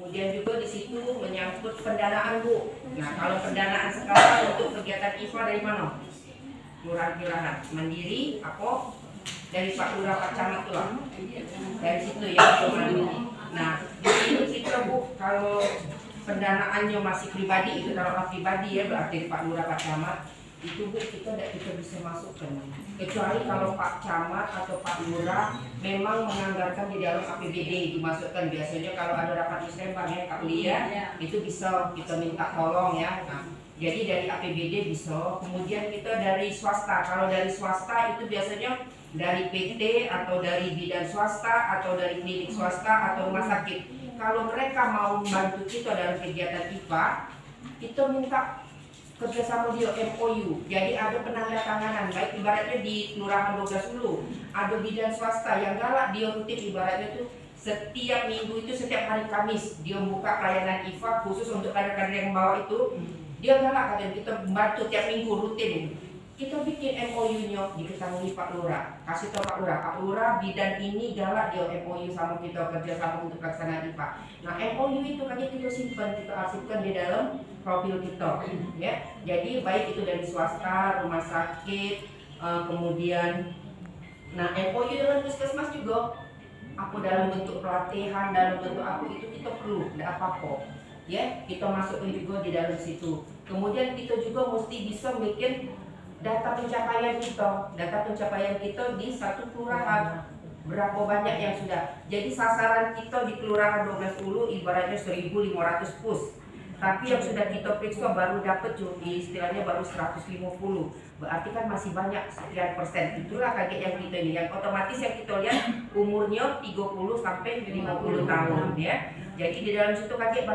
Kemudian juga di situ menyangkut pendanaan, Bu. Nah, kalau pendanaan sekarang untuk kegiatan IFA dari mana? Kelurahan-kelurahan mandiri, apa? Dari Pak Lurah, Pak Camat tuh lah. Dari situ ya, mandiri. Nah, di situ kita, Bu, kalau pendanaannya masih pribadi, itu taruhlah pribadi ya, berarti Pak Lurah, Pak Camat, itu Bu kita tidak bisa masukkan. Kecuali kalau Pak Camat atau Pak Lurah memang menganggarkan di dalam APBD dimasukkan. Biasanya kalau ada rapat musrembang ya Kak Lia, itu bisa kita minta tolong ya. Nah, jadi dari APBD bisa. Kemudian kita dari swasta. Kalau dari swasta itu biasanya dari PT atau dari bidan swasta atau dari klinik swasta atau rumah sakit. Kalau mereka mau membantu kita dalam kegiatan IPA, kita minta kerjasama dia MOU. Jadi ada penandatanganan, baik ibaratnya di Kelurahan 12 Ulu ada bidan swasta yang galak, dia rutin ibaratnya tuh setiap minggu itu, setiap hari Kamis dia buka pelayanan IFA khusus untuk kader-kader yang bawa itu. Dia galak katanya, kita membantu tiap minggu rutin. Kita bikin MOU-nya, diketahui Pak Lurah, kasih tahu Pak Lurah bidan ini galak dia MOU sama kita, kerjasama untuk pelaksanaan IPA. Nah, MOU itu kan kita simpan, kita arsipkan di dalam profil kita ya. Jadi baik itu dari swasta, rumah sakit, kemudian nah MOU dengan puskesmas juga, aku dalam bentuk pelatihan, dalam bentuk aku itu kita perlu, tidak apa-apa ya, kita masukkan juga di dalam situ. Kemudian kita juga mesti bisa bikin data pencapaian kita di satu kelurahan, berapa banyak yang sudah. Jadi sasaran kita di Kelurahan 12 Ulu ibaratnya 1.500 pus, tapi yang sudah kita periksa baru dapat istilahnya baru 150. Berarti kan masih banyak sekian persen. Itulah kaget yang kita ini, yang otomatis yang kita lihat umurnya 30 sampai 50 tahun ya. Jadi di dalam situ kaget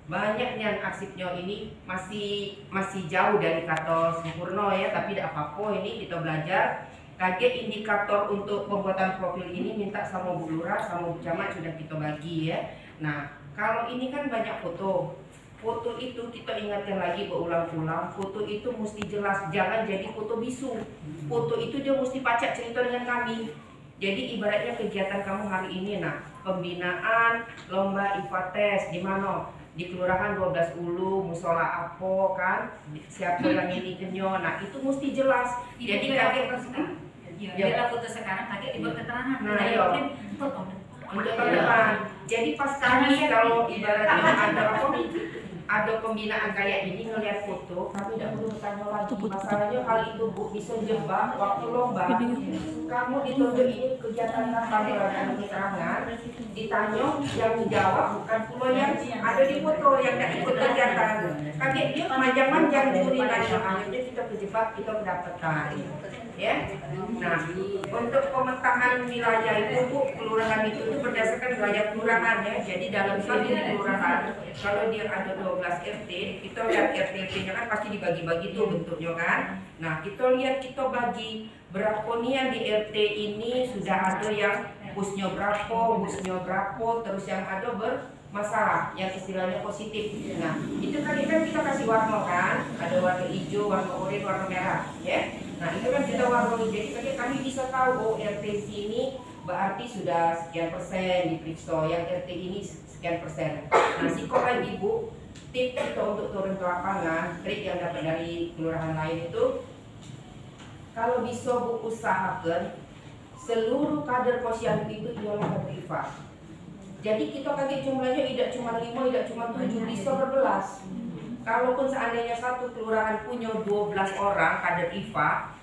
banyaknya arsipnya ini masih jauh dari kata sempurna ya, tapi tidak apa-apa, ini kita belajar. Kaget indikator untuk pembuatan profil ini minta sama Bu Lurah sama Bu Camat sudah kita bagi ya. Nah, kalau ini kan banyak foto itu kita ingatkan lagi berulang-ulang, foto itu mesti jelas, jangan jadi foto bisu. Foto itu dia mesti pacak cerita dengan kami. Jadi ibaratnya kegiatan kamu hari ini, nah pembinaan lomba IPA tes di mana? Di Kelurahan 12 Ulu, musola apa kan, siapa yang ini kenyo, nah itu mesti jelas. Jadi kaget ya foto sekarang kaget dibuat keterangan. Nah iya, untuk tahun depan. Jadi pas kami kalau ibaratnya ada pembinaan kayak ini ngelihat foto, kami tidak perlu bertanya lagi. Masalahnya kali itu Bu bisa jebak waktu lomba, kamu ditunjuk ini kegiatan apa dan keterangan, ditanya yang dijawab bukan pulau yang ada di foto yang tidak ikut kegiatan. Kaget dia panjang-panjang juri nanya, akhirnya kita terjebak, kita mendapatkan. Ya, nah untuk pemetaan wilayah itu Bu, kelurahan itu berdasarkan wilayah kelurahan ya. Jadi dalam satu kelurahan kalau dia ada 12 RT, kita lihat RT-nya kan pasti dibagi-bagi tuh bentuknya kan. Nah kita lihat, kita bagi berapa nih yang di RT ini sudah ada yang busnya berapa, terus yang ada bermasalah, yang istilahnya positif. Nah itu kan kita kasih warna kan, ada warna hijau, warna oranye, warna merah ya. Nah itu kan kita warnai, jadi kami bisa tahu oh RT sini berarti sudah sekian persen diperiksa, yang RT ini sekian persen. Nah kok lagi Bu, tip kita untuk turun ke lapangan, trik yang dapat dari kelurahan lain itu, kalau bisa Bu usahakan seluruh kader posyandu itu ialah kader IFA. Jadi kita kaget jumlahnya tidak cuma 5, tidak cuma 7, bisa berbelas. Kalaupun seandainya satu kelurahan punya 12 orang kader IFA,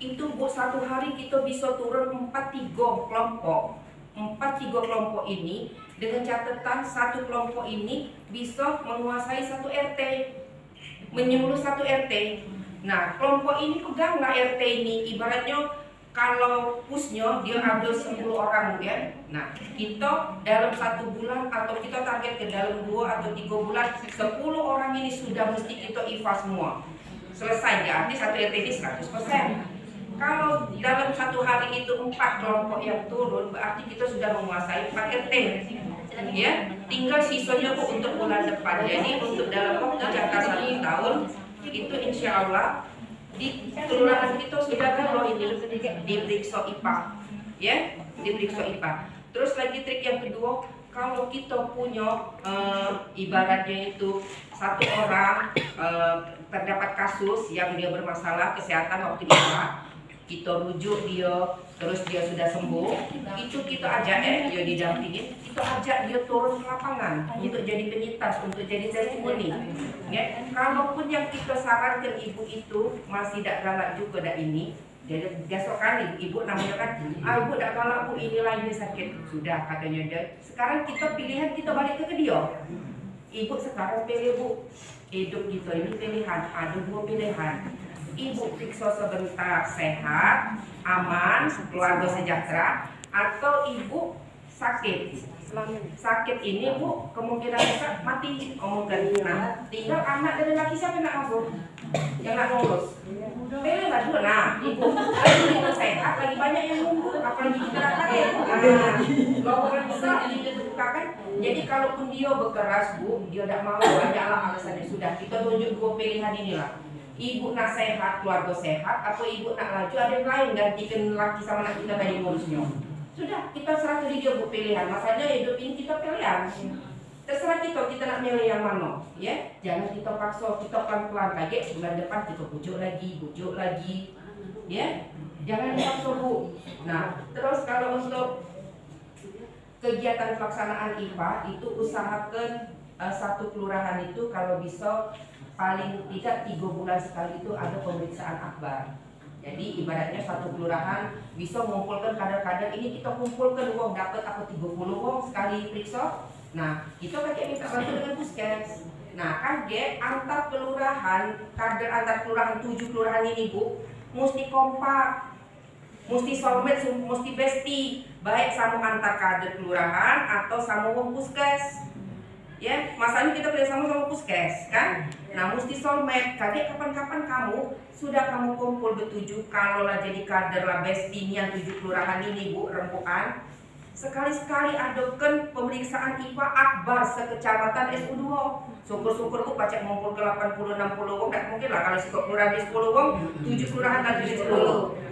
itu Bu satu hari kita bisa turun 4-3 kelompok. 4-3 kelompok ini dengan catatan satu kelompok ini bisa menguasai satu RT, menyuluh satu RT. Nah kelompok ini peganglah RT ini, ibaratnya kalau pusnya dia ada 10 orang ya. Nah kita dalam 1 bulan atau kita target ke dalam 2 atau 3 bulan 10 orang ini sudah mesti kita IFA semua selesai ya, arti satu RT ini 100%. Kalau dalam satu hari itu 4 kelompok yang turun, berarti kita sudah menguasai 4 RT ya. Tinggal sisanya Bu untuk bulan depan. Jadi untuk dalam waktu jangka 1 tahun itu insya Allah di kelurahan kita sudah kalau ini diperiksa IPA ya, diperiksa IPA. Terus lagi trik yang kedua, kalau kita punya ibaratnya itu satu orang terdapat kasus yang dia bermasalah kesehatan waktu kita rujuk dia, terus dia sudah sembuh, itu kita ajak dia didampingin, kita ajak dia turun ke lapangan untuk jadi penyintas, untuk jadi testimoni. Ya, kalaupun yang kita sarankan ibu itu masih tidak galak juga dak ini, jadi besok kali ibu namanya kan, ibu dak galak bu, inilah ini sakit, sudah katanya dia. Sekarang kita pilihan kita balik ke dia. Ibu sekarang pilih bu, hidup kita ini pilihan, ada dua pilihan. Ibu periksa sebentar sehat, aman, keluarga sejahtera, atau ibu sakit. Sakit ini bu kemungkinan besar mati omongkan. Nah, tinggal anak dan laki siapa yang nak ngurus? Yang nak ngurus? Pilih lah dua. Nah, ibu lagi sehat, lagi banyak yang nunggu, apalagi kita sakit. Lowongan besar ini dibukakan. Jadi kalaupun dia berkeras bu, dia tidak mau, banyaklah alasannya. Sudah kita tunjuk dua pilihan inilah. Ibu nak sehat, keluarga sehat, atau ibu nak laju ada yang lain gantikan laki sama anak kita tadi ngurusnya. Sudah, kita serah ke dia bu pilihan. Masalahnya hidup ini kita pilihan. Terserah kita nak milih yang mana, ya. Jangan kita paksa, kita pelan-pelan. Kaget bulan depan kita bujuk lagi, ya. Jangan dipaksa bu. Nah, terus kalau untuk kegiatan pelaksanaan IPA itu usahakan satu kelurahan itu kalau bisa paling tidak 3 bulan sekali itu ada pemeriksaan akbar. Jadi ibaratnya satu kelurahan bisa mengumpulkan kader-kader ini, kita kumpulkan uang dapat apa 30 uang sekali periksa. Nah, kita pakai minta bantu dengan puskes. Nah, kaget antar kelurahan, kader antar kelurahan 7 kelurahan ini bu, mesti kompak, mesti soulmate, mesti bestie, baik sama antar kader kelurahan atau sama uang puskes. Ya, masalahnya kita kerjasama sama puskes kan. Nah, mesti soulmate. Kaget kapan-kapan kamu sudah kamu kumpul bertujuh, kalau lah jadi kader lah bestie yang 7 kelurahan ini bu, rembukan. Sekali-sekali adakan pemeriksaan IPA akbar sekecamatan SU2. Syukur-syukur bu pacak ngumpul ke 80-60 wong, tak mungkin lah kalau sikap kelurahan di 10 wong, 7 kelurahan dan 10.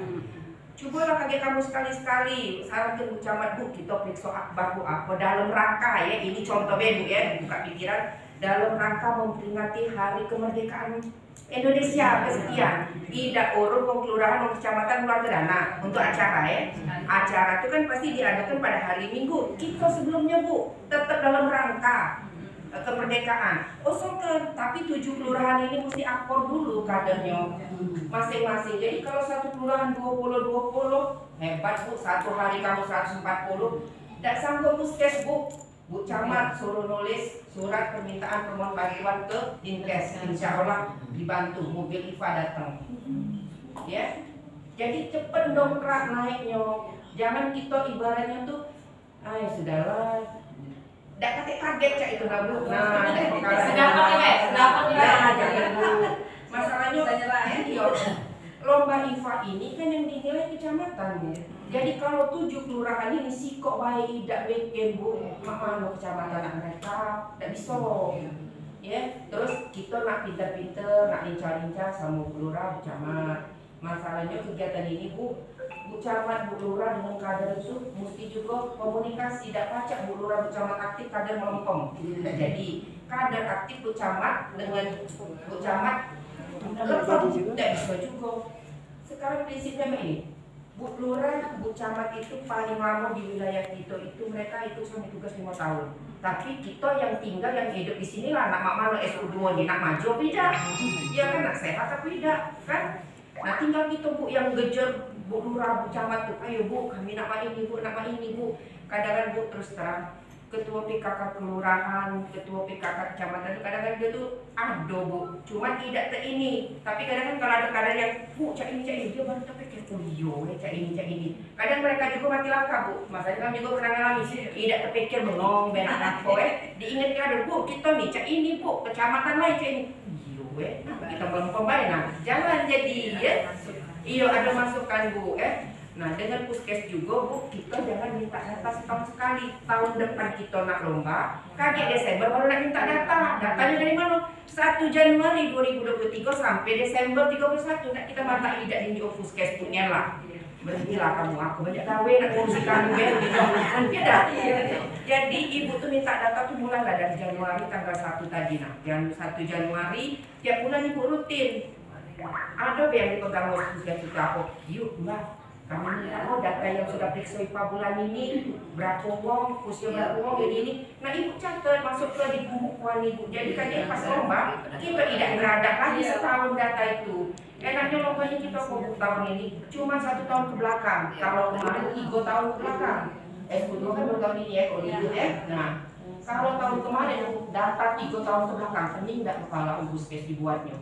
Cobalah kaget kamu sekali-sekali, sarankan Bu Camat bu, kita periksa akbar bu apa dalam rangka ya, ini contoh bu ya, buka pikiran, dalam rangka memperingati hari kemerdekaan Indonesia kesekian. Tidak urut wong kelurahan, wong kecamatan keluarga dana untuk acara ya. Acara itu kan pasti diadakan pada hari Minggu. Kita sebelumnya bu, tetap dalam rangka kemerdekaan. Usulkan, tapi 7 kelurahan ini mesti akor dulu kadernya masing-masing. Jadi kalau satu kelurahan 20 hebat bu, satu hari kamu 140, tidak sanggup puskes bu. Bu Camat suruh nulis surat permintaan permohonan bantuan ke Dinkes, insya Allah dibantu, mobil IFA datang. Ya, jadi cepet dongkrak naiknya. Jangan kita ibaratnya tuh, sudahlah. Tidak kaget cak itu nah bu. Nah, jangan bu. Masalahnya lomba IFA ini kan yang dinilai kecamatan ya. Jadi kalau 7 kelurahan ini sih kok baik tidak bikin bu, mana kecamatan mereka tidak bisa. Ya, terus kita nak pinter-pinter, nak lincah-lincah sama Bu Lurah, Bu Camat. Masalahnya kegiatan ini Bu Camat, Bu Lurah dengan kader itu mesti juga komunikasi. Tidak pacak Bu Lurah, Bu Camat aktif, kader melempem. Jadi kader aktif Bu Camat dengan Bu Camat lempem, tidak bisa juga. Sekarang prinsipnya ini, Bu Lurah, Bu Camat itu paling lama di wilayah kita itu mereka itu sampai tugas 5 tahun. Tapi kita yang tinggal, yang hidup di sini lah, nak mana SU2 nih, nak maju tidak? Ya kan, nak sehat tapi tidak kan? Nah tinggal kita bu yang ngejar Bu Lurah, Bu Camat tuh, ayo bu, kami nak ini bu, nak ini bu. Kadang-kadang bu terus terang, ketua PKK kelurahan, ketua PKK kecamatan, kadang-kadang dia tuh ada bu, cuman tidak ini. Tapi kadang-kadang kalau ada kader yang bu cak ini dia baru terpikir, oh iya cak ini. Kadang mereka juga mati langkah bu, masalahnya kami juga pernah ngalami, tidak terpikir bengong, benak apa diingat kader bu, kita nih cak ini bu, kecamatan lain cak ini. Iya kita belum kembali, nah jangan jadi ya. Iya ada masukan bu Nah dengan puskes juga bu, kita jangan minta data setahun sekali. Tahun depan kita nak lomba, kaget Desember baru nak minta data. Datanya dari mana? 1 Januari 2023 sampai Desember 31. Nak kita mata tidak di puskes punya lah. berhentilah kamu, aku banyak gawe nak ngurusi kami ya gitu. Ya dah. Jadi ibu tuh minta data tuh mulailah dari Januari tanggal 1 tadi nah. 1 Januari tiap bulan ibu rutin. Ada yang dipegang oleh kita kok, yuk mbak, kami minta data yang sudah periksa IPA bulan ini, berapa uang, usia berapa uang ini. Nah ibu catat masuk ke di bukuan ibu. Jadi kan pas lomba kita tidak beradab lagi setahun data itu. Enaknya lombanya kita fokus tahun ini cuma 1 tahun ke belakang. Kalau kemarin 3 tahun ke belakang. S2 kan program ini ya, kalau itu ya. Nah kalau tahun kemarin data 3 tahun ke belakang, pening tidak kepala ibu space dibuatnya.